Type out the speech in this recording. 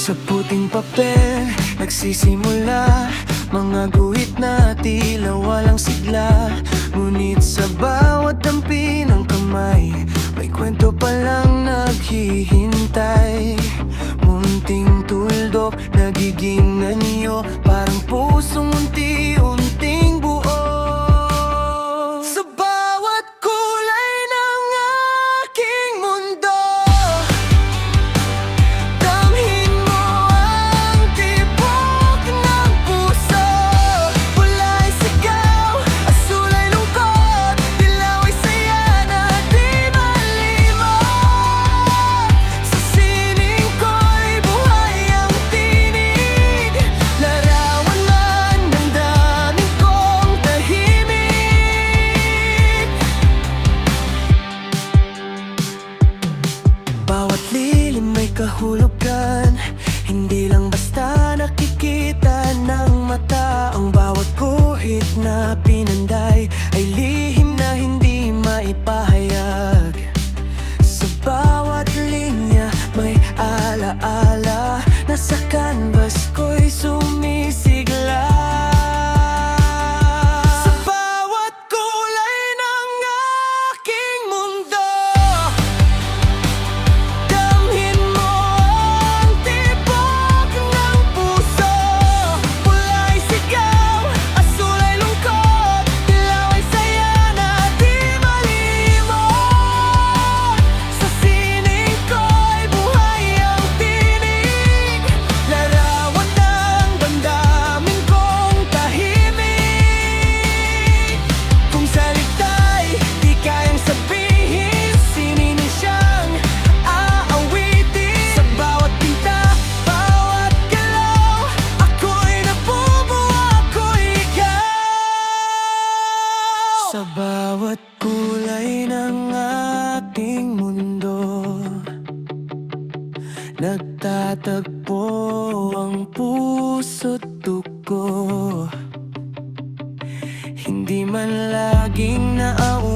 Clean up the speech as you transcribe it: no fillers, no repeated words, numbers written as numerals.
Sa puting papel, nagsisimula mga guhit na tila walang sigla. Ngunit sa bawat dampi ng kamay, may kwento palang naghihintay. Munting tuldok, nagiging anyo, parang pusong unti-unting buo. Sa bawat kulay ng aking mundo, damhin mo ang tibok ng puso. Pula'y sigaw, asul ay lungkot, dilaw ay saya na di malimot. Sa sining ko'y buhay ang tinig, larawan man ng daming kong tahimik. Bawat lilim may kahulugan, hindi lang basta nakikita ng mata. Ang bawat guhit na pinanday ay lihim na hindi maipahayag. Sa bawat linya may alaala, nasa canvas ko'y sumisigla. Sa bawat kulay ng aking mundo, damhin mo ang tibok ng puso. Pula'y sigaw, asul ay lungkot, dilaw ay saya na di malimot. Sa sining ko'y buhay ang tinig, larawan ng damdamin kong tahimik. Kung salita'y di kayang sabihin, sinining siyang aawitin. Sa bawat pinta, bawat galaw, ako'y nabubuo, ako'y ikaw. Sa bawat kulay ng ating mundo, nagtatagpo ang puso't dugo. Hindi man laging naaaw